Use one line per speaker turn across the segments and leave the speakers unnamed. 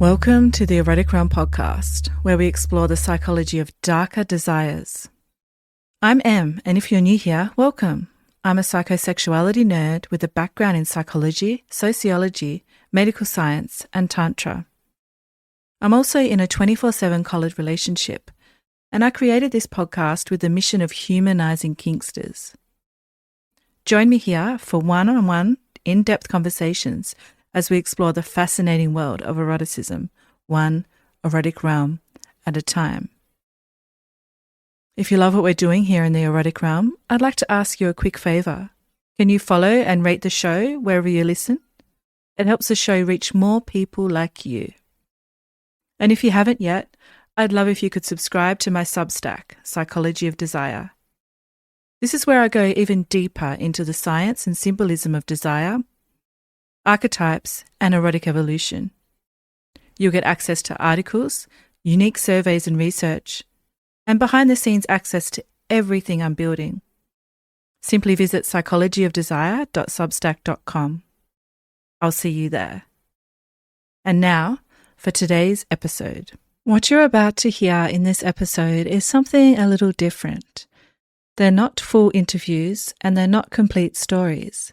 Welcome to the Erotic Realm podcast, where we explore the psychology of darker desires. I'm Em, and if you're new here, welcome. I'm a psychosexuality nerd with a background in psychology, sociology, medical science, and Tantra. I'm also in a 24/7 collared relationship, and I created this podcast with the mission of humanizing kinksters. Join me here for one-on-one, in-depth conversations as we explore the fascinating world of eroticism, one erotic realm at a time. If you love what we're doing here in the erotic realm, I'd like to ask you a quick favor. Can you follow and rate the show wherever you listen? It helps the show reach more people like you. And if you haven't yet, I'd love if you could subscribe to my Substack, Psychology of Desire. This is where I go even deeper into the science and symbolism of desire, archetypes, and erotic evolution. You'll get access to articles, unique surveys and research, and behind-the-scenes access to everything I'm building. Simply visit psychologyofdesire.substack.com. I'll see you there. And now, for today's episode. What you're about to hear in this episode is something a little different. They're not full interviews, and they're not complete stories.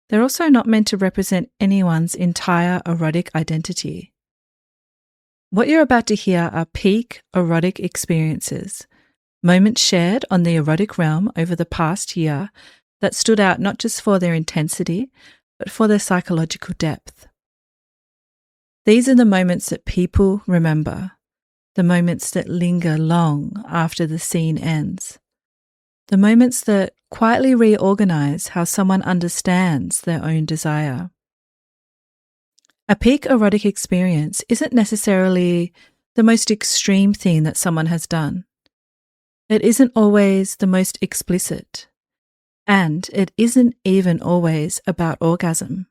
They're also not meant to represent anyone's entire erotic identity. What you're about to hear are peak erotic experiences, moments shared on the erotic realm over the past year that stood out not just for their intensity, but for their psychological depth. These are the moments that people remember, the moments that linger long after the scene ends. The moments that quietly reorganize how someone understands their own desire. A peak erotic experience isn't necessarily the most extreme thing that someone has done. It isn't always the most explicit, and it isn't even always about orgasm.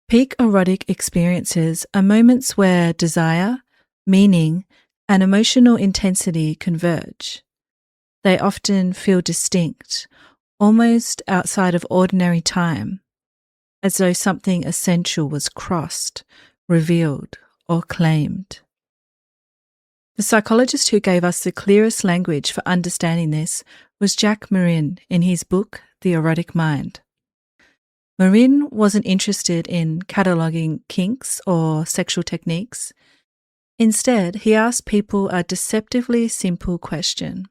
Peak erotic experiences are moments where desire, meaning, and emotional intensity converge. They often feel distinct, almost outside of ordinary time, as though something essential was crossed, revealed, or claimed. The psychologist who gave us the clearest language for understanding this was Jack Morin in his book, The Erotic Mind. Morin wasn't interested in cataloguing kinks or sexual techniques. Instead, he asked people a deceptively simple question.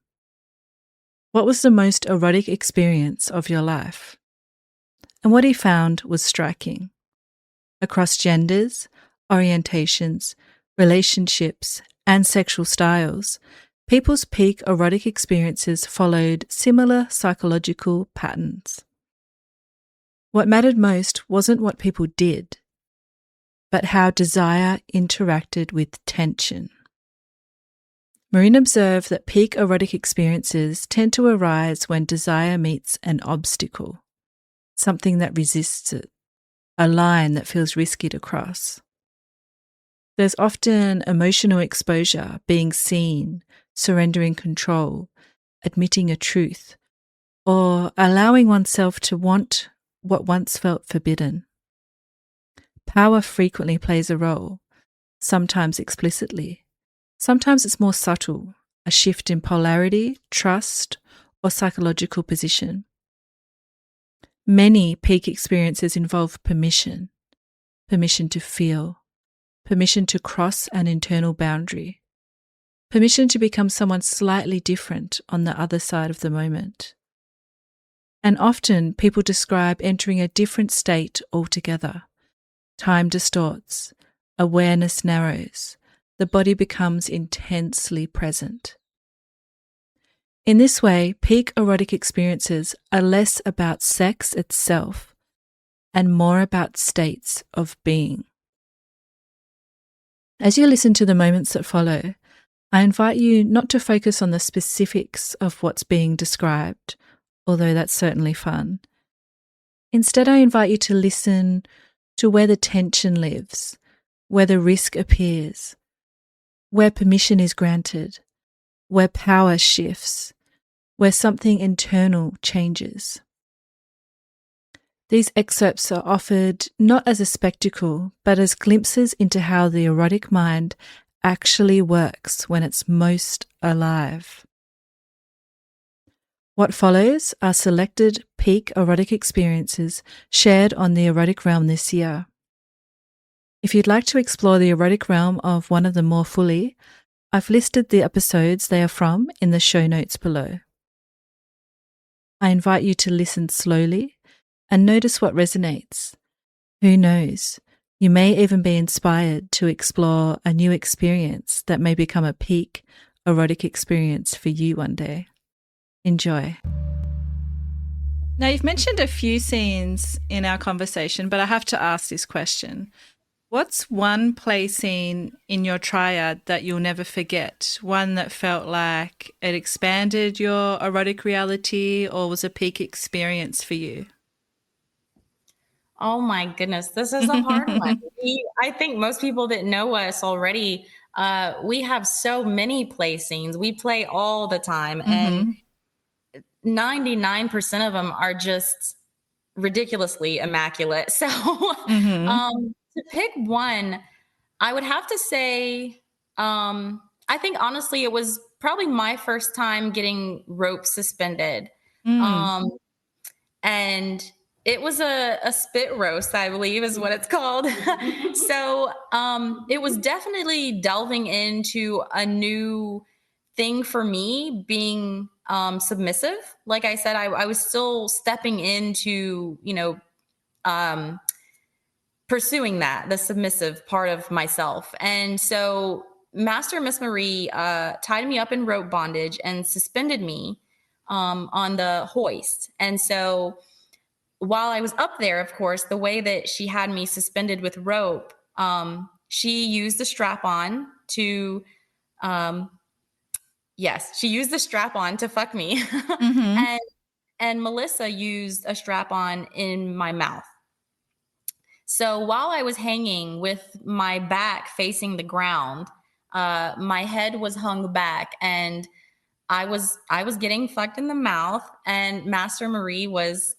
What was the most erotic experience of your life? And what he found was striking. Across genders, orientations, relationships, and sexual styles, people's peak erotic experiences followed similar psychological patterns. What mattered most wasn't what people did, but how desire interacted with tension. Morin observed that peak erotic experiences tend to arise when desire meets an obstacle, something that resists it, a line that feels risky to cross. There's often emotional exposure, being seen, surrendering control, admitting a truth, or allowing oneself to want what once felt forbidden. Power frequently plays a role, sometimes explicitly. Sometimes it's more subtle, a shift in polarity, trust, or psychological position. Many peak experiences involve permission to feel, permission to cross an internal boundary, permission to become someone slightly different on the other side of the moment. And often people describe entering a different state altogether. Time distorts, awareness narrows, the body becomes intensely present. In this way, peak erotic experiences are less about sex itself and more about states of being. As you listen to the moments that follow, I invite you not to focus on the specifics of what's being described, although that's certainly fun. Instead, I invite you to listen to where the tension lives, where the risk appears, where permission is granted, where power shifts, where something internal changes. These excerpts are offered not as a spectacle, but as glimpses into how the erotic mind actually works when it's most alive. What follows are selected peak erotic experiences shared on the erotic realm this year. If you'd like to explore the erotic realm of one of them more fully, I've listed the episodes they are from in the show notes below. I invite you to listen slowly and notice what resonates. Who knows? You may even be inspired to explore a new experience that may become a peak erotic experience for you one day. Enjoy. Now, you've mentioned a few scenes in our conversation, but I have to ask this question. What's one play scene in your triad that you'll never forget? One that felt like it expanded your erotic reality or was a peak experience for you?
Oh my goodness, this is a hard one. I think most people that know us already, we have so many play scenes. We play all the time, and 99% of them are just ridiculously immaculate. So, to pick one, I would have to say, I think honestly, it was probably my first time getting rope suspended. Um, and it was a spit roast, I believe is what it's called. So it was definitely delving into a new thing for me, being submissive. Like I said, I was still stepping into, pursuing the submissive part of myself. And so Master and Miss Marie tied me up in rope bondage and suspended me on the hoist. And so while I was up there, of course, the way that she had me suspended with rope, she used the strap on to, yes, she used the strap on to fuck me. and, and Melissa used a strap on in my mouth. So while I was hanging with my back facing the ground, my head was hung back and I was getting fucked in the mouth, and Master Marie was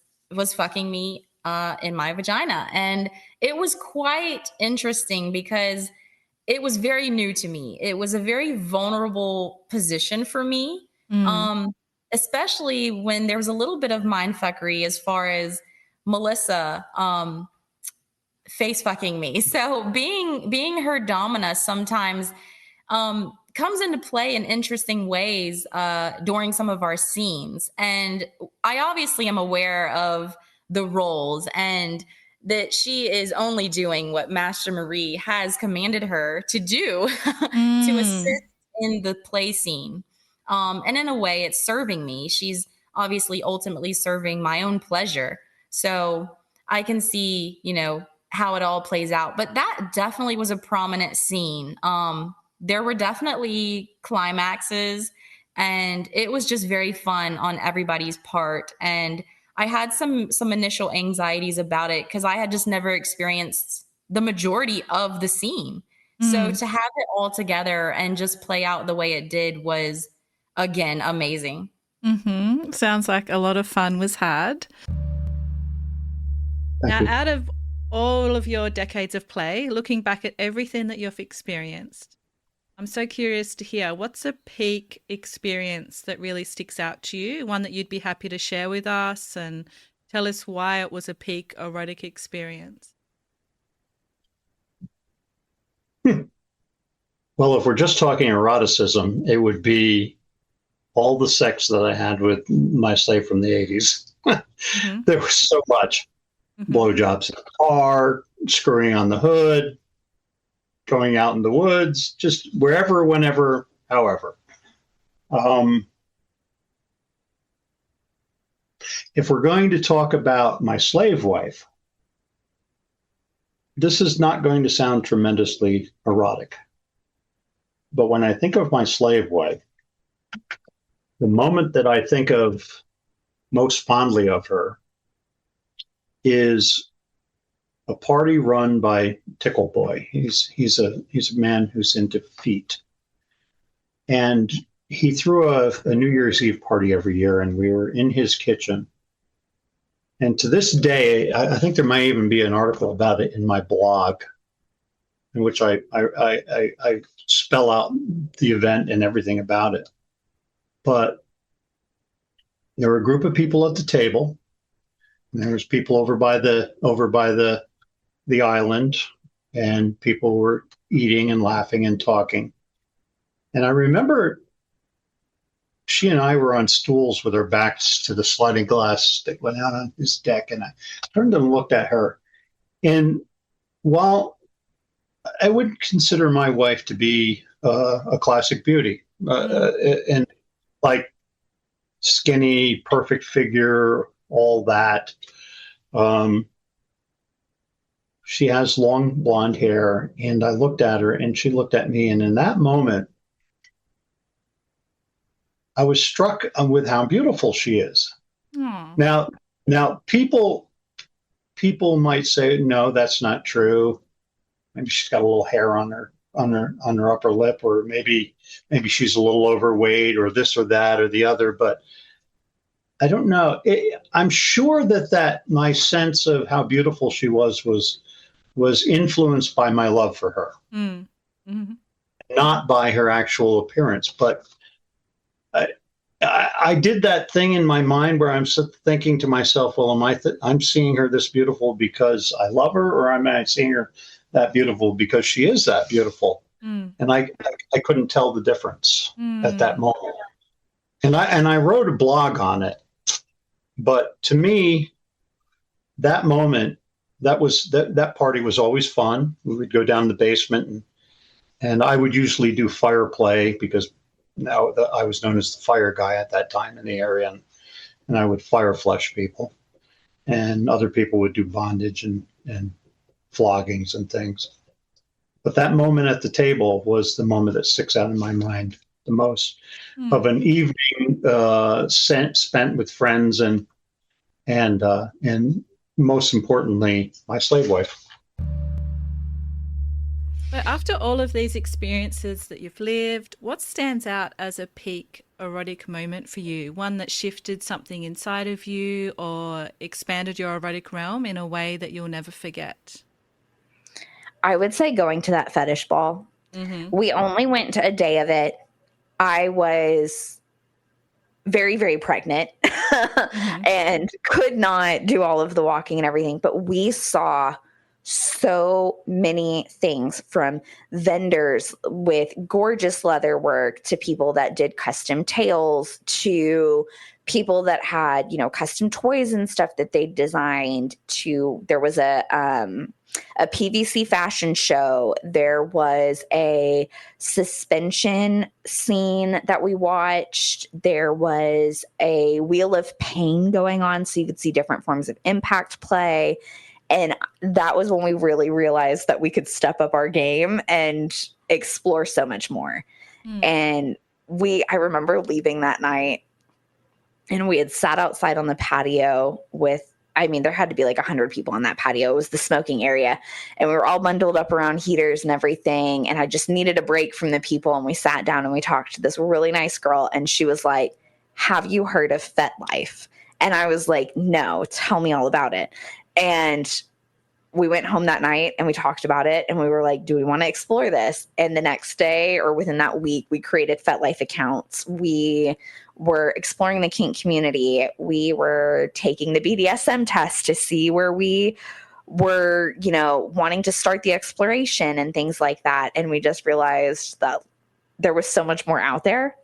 fucking me in my vagina, and it was quite interesting because it was very new to me. It was a very vulnerable position for me, especially when there was a little bit of mind fuckery as far as Melissa face fucking me. So being her domina sometimes comes into play in interesting ways during some of our scenes. And I obviously am aware of the roles and that she is only doing what Master Marie has commanded her to do to assist in the play scene. And in a way, it's serving me. She's obviously ultimately serving my own pleasure. So I can see, how it all plays out. But that definitely was a prominent scene. There were definitely climaxes, and it was just very fun on everybody's part. And I had some initial anxieties about it because I had just never experienced the majority of the scene. So to have it all together and just play out the way it did was, again, amazing.
Sounds like a lot of fun was had. Now, out of all of your decades of play, looking back at everything that you've experienced, I'm so curious to hear, what's a peak experience that really sticks out to you? One that you'd be happy to share with us and tell us why it was a peak erotic experience.
Well, if we're just talking eroticism, it would be all the sex that I had with my slave from the 80s. There was so much. Blowjobs in the car, screwing on the hood, going out in the woods, just wherever, whenever, however. If we're going to talk about my slave wife, this is not going to sound tremendously erotic. But when I think of my slave wife, the moment that I think of most fondly of her is a party run by Tickle Boy. He's a man who's into feet. And he threw a New Year's Eve party every year, and we were in his kitchen. And to this day, I think there might even be an article about it in my blog, in which I spell out the event and everything about it. But there were a group of people at the table, and there was people over by the island, and people were eating and laughing and talking. And I remember she and I were on stools with our backs to the sliding glass that went out on this deck, and I turned and looked at her. And while I would consider my wife to be a classic beauty, and like skinny, perfect figure, all that. She has long blonde hair, and I looked at her, and she looked at me, and in that moment, I was struck with how beautiful she is. Aww. Now, people might say, no, that's not true. Maybe she's got a little hair on her upper lip, or maybe she's a little overweight, or this or that or the other. But I don't know. I'm sure that my sense of how beautiful she was influenced by my love for her, not by her actual appearance. But I did that thing in my mind where I'm thinking to myself, well, I'm seeing her this beautiful because I love her, or am I seeing her that beautiful because she is that beautiful? And I couldn't tell the difference at that moment. And I wrote a blog on it. But to me, that moment, that party was always fun. We would go down the basement, and I would usually do fire play, because now I was known as the fire guy at that time in the area, and I would fire flush people, and other people would do bondage and floggings and things. But that moment at the table was the moment that sticks out in my mind the most, of an evening spent with friends and most importantly, my slave wife.
But after all of these experiences that you've lived, what stands out as a peak erotic moment for you? One that shifted something inside of you or expanded your erotic realm in a way that you'll never forget?
I would say going to that fetish ball. Mm-hmm. We only went to a day of it. I was very, very pregnant and could not do all of the walking and everything. But we saw so many things, from vendors with gorgeous leather work to people that did custom tails to people that had, custom toys and stuff that they designed, to there was a PVC fashion show. There was a suspension scene that we watched. There was a wheel of pain going on, so you could see different forms of impact play. And that was when we really realized that we could step up our game and explore so much more. And I remember leaving that night, and we had sat outside on the patio there had to be like 100 people on that patio. It was the smoking area, and we were all bundled up around heaters and everything. And I just needed a break from the people. And we sat down and we talked to this really nice girl. And she was like, "Have you heard of FetLife?" And I was like, "No, tell me all about it." And we went home that night and we talked about it, and we were like, do we want to explore this? And the next day, or within that week, we created FetLife accounts. We were exploring the kink community. We were taking the BDSM test to see where we were, wanting to start the exploration and things like that. And we just realized that there was so much more out there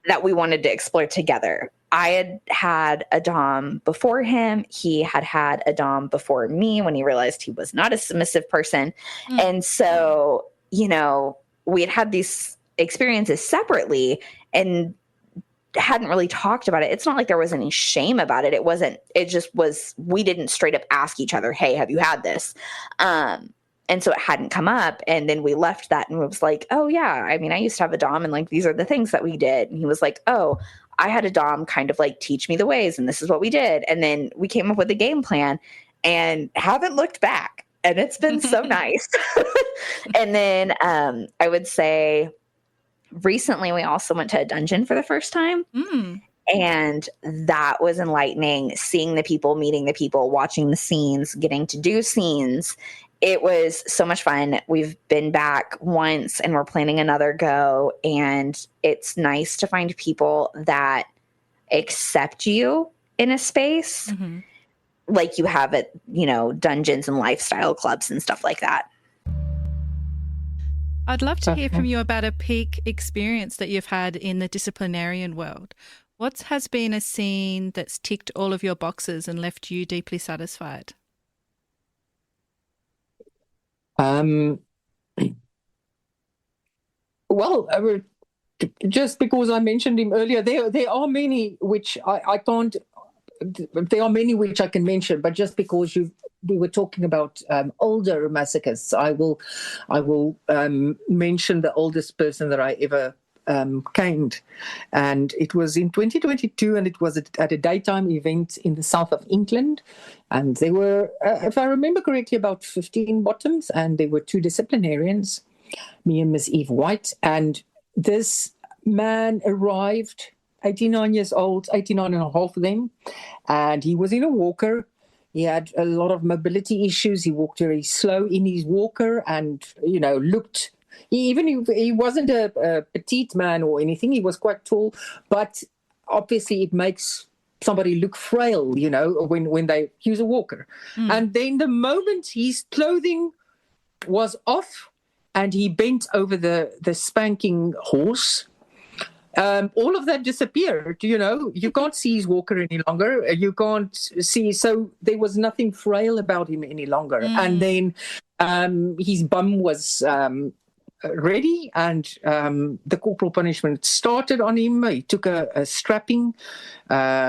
that we wanted to explore together. I had a dom before him. He had a dom before me when he realized he was not a submissive person. And so, we had these experiences separately and hadn't really talked about it. It's not like there was any shame about it. It just was, we didn't straight up ask each other, "Hey, have you had this?" And so it hadn't come up. And then we left that and was like, "Oh yeah, I used to have a dom, and like, these are the things that we did." And he was like, "Oh, I had a dom kind of like teach me the ways, and this is what we did." And then we came up with a game plan and haven't looked back. And it's been so nice. And then I would say recently we also went to a dungeon for the first time. And that was enlightening, seeing the people, meeting the people, watching the scenes, getting to do scenes. It was so much fun. We've been back once and we're planning another go. And it's nice to find people that accept you in a space like you have at, dungeons and lifestyle clubs and stuff like that.
I'd love to hear from you about a peak experience that you've had in the disciplinarian world. What has been a scene that's ticked all of your boxes and left you deeply satisfied?
Well, just because I mentioned him earlier, there are many which I can't. There are many which I can mention, but just because we were talking about older masochists, I will mention the oldest person that I ever caned, and it was in 2022, and it was at a daytime event in the south of England, and there were, if I remember correctly, about 15 bottoms, and there were 2 disciplinarians, me and Miss Eve White, and this man arrived, 89 years old, 89 and a half of them, and he was in a walker. He had a lot of mobility issues. He walked very slow in his walker and, looked, he wasn't a petite man or anything. He was quite tall, but obviously it makes somebody look frail, when they use a walker. And then the moment his clothing was off and he bent over the spanking horse, all of that disappeared. You can't see his walker any longer. You can't see. So there was nothing frail about him any longer. And then his bum was ready, and the corporal punishment started on him. He took a strapping,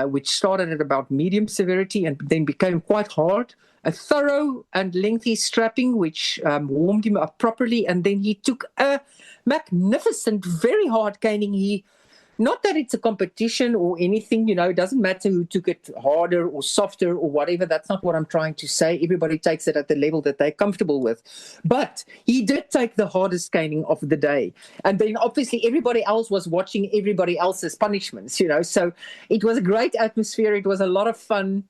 which started at about medium severity and then became quite hard. A thorough and lengthy strapping, which warmed him up properly. And then he took a magnificent, very hard caning. Not that it's a competition or anything, it doesn't matter who took it harder or softer or whatever. That's not what I'm trying to say. Everybody takes it at the level that they're comfortable with. But he did take the hardest caning of the day. And then obviously everybody else was watching everybody else's punishments, So it was a great atmosphere. It was a lot of fun.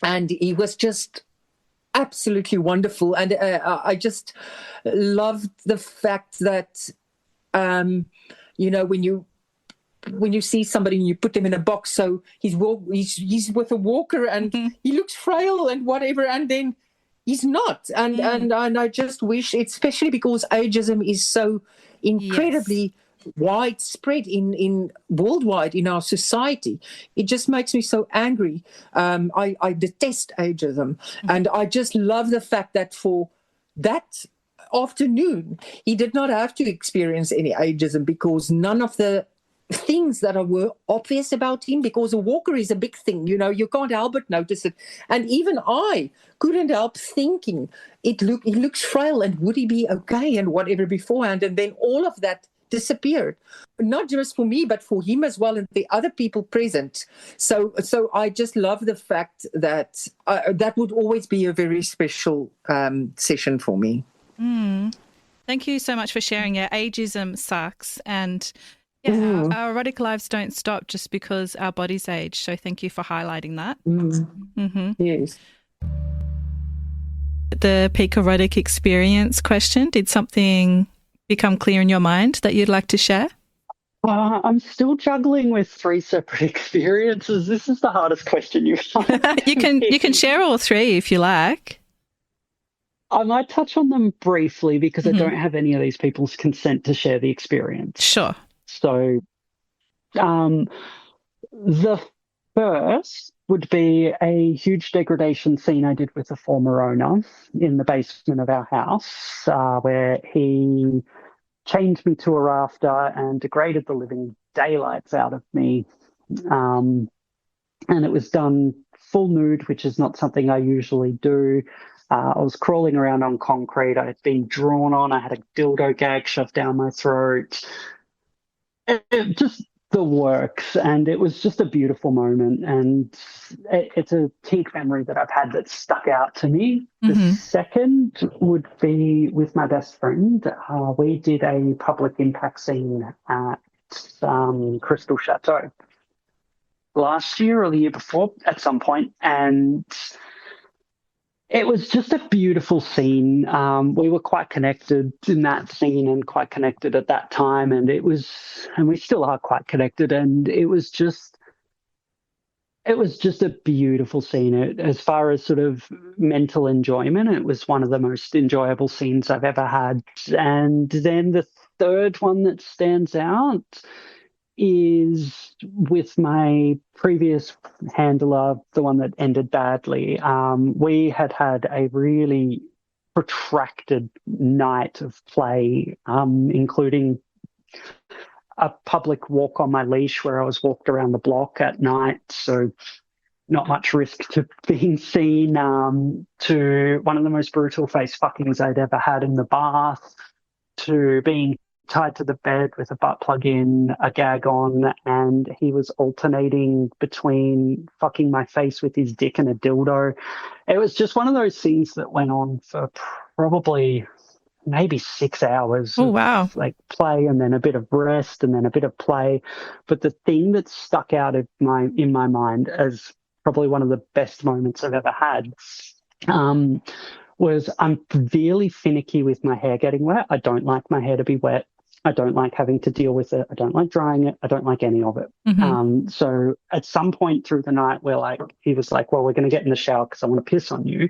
And he was just absolutely wonderful. And I just loved the fact that, when you see somebody and you put them in a box, so he's with a walker and he looks frail and whatever, and then he's not. And I just wish, especially because ageism is so incredibly widespread in worldwide in our society, it just makes me so angry. I detest ageism, and I just love the fact that for that afternoon he did not have to experience any ageism, because none of the things that were obvious about him, because a walker is a big thing, you can't help but notice it. And even I couldn't help thinking, he looks frail, and would he be okay and whatever beforehand. And then all of that disappeared, not just for me, but for him as well and the other people present. So I just love the fact that that would always be a very special session for me.
Thank you so much for sharing. Ageism sucks, and our erotic lives don't stop just because our bodies age. So thank you for highlighting that.
Yes.
The peak erotic experience question, did something become clear in your mind that you'd like to share?
I'm still juggling with 3 separate experiences. This is the hardest question you've asked.
You can share all 3 if you like.
I might touch on them briefly because I don't have any of these people's consent to share the experience.
Sure.
So the first would be a huge degradation scene I did with a former owner in the basement of our house, where he chained me to a rafter and degraded the living daylights out of me. And it was done full nude, which is not something I usually do. I was crawling around on concrete. I had been drawn on. I had a dildo gag shoved down my throat. Just the works, and it was just a beautiful moment, and it's a peak memory that I've had that stuck out to me. The second would be with my best friend. We did a public impact scene at Crystal Chateau, last year or the year before at some point, and it was just a beautiful scene. We were quite connected in that scene and quite connected at that time, and we still are quite connected, and it was just a beautiful scene. As far as sort of mental enjoyment, it was one of the most enjoyable scenes I've ever had. And then the third one that stands out is with my previous handler, the one that ended badly. We had a really protracted night of play, including a public walk on my leash where I was walked around the block at night. So not much risk to being seen, to one of the most brutal face fuckings I'd ever had in the bath, to being tied to the bed with a butt plug in, a gag on, and he was alternating between fucking my face with his dick and a dildo. It was just one of those scenes that went on for probably maybe 6 hours of like play, and then a bit of rest, and then a bit of play. But the thing that stuck out in my mind as probably one of the best moments I've ever had was I'm really finicky with my hair getting wet. I don't like my hair to be wet. I don't like having to deal with it. I don't like drying it. I don't like any of it. So at some point through the night, he was like, well, we're going to get in the shower because I want to piss on you.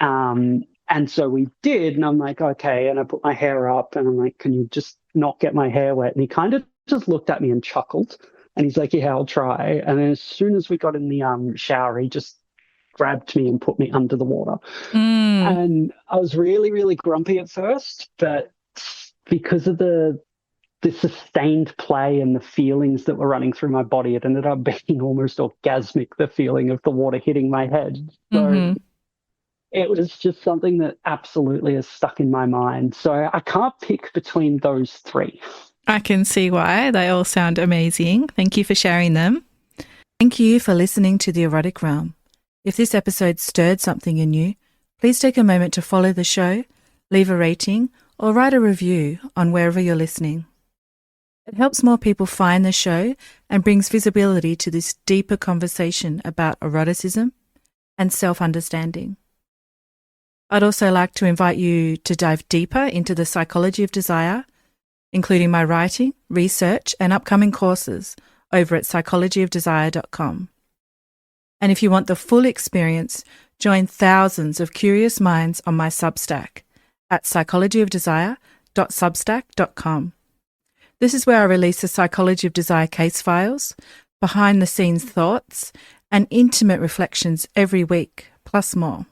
And so we did, and I'm like, okay. And I put my hair up, and I'm like, can you just not get my hair wet? And he kind of just looked at me and chuckled. And he's like, yeah, I'll try. And then as soon as we got in the shower, he just grabbed me and put me under the water. And I was really, really grumpy at first, but because of the sustained play and the feelings that were running through my body, it ended up being almost orgasmic, the feeling of the water hitting my head. So it was just something that absolutely has stuck in my mind. So I can't pick between those three.
I can see why. They all sound amazing. Thank you for sharing them. Thank you for listening to The Erotic Realm. If this episode stirred something in you, please take a moment to follow the show, leave a rating, or write a review on wherever you're listening. It helps more people find the show and brings visibility to this deeper conversation about eroticism and self-understanding. I'd also like to invite you to dive deeper into the psychology of desire, including my writing, research, and upcoming courses over at psychologyofdesire.com. And if you want the full experience, join thousands of curious minds on my Substack at psychologyofdesire.substack.com. This is where I release the Psychology of Desire case files, behind-the-scenes thoughts, and intimate reflections every week, plus more.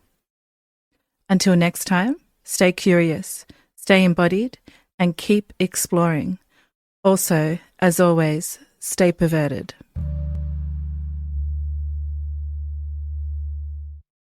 Until next time, stay curious, stay embodied, and keep exploring. Also, as always, stay perverted.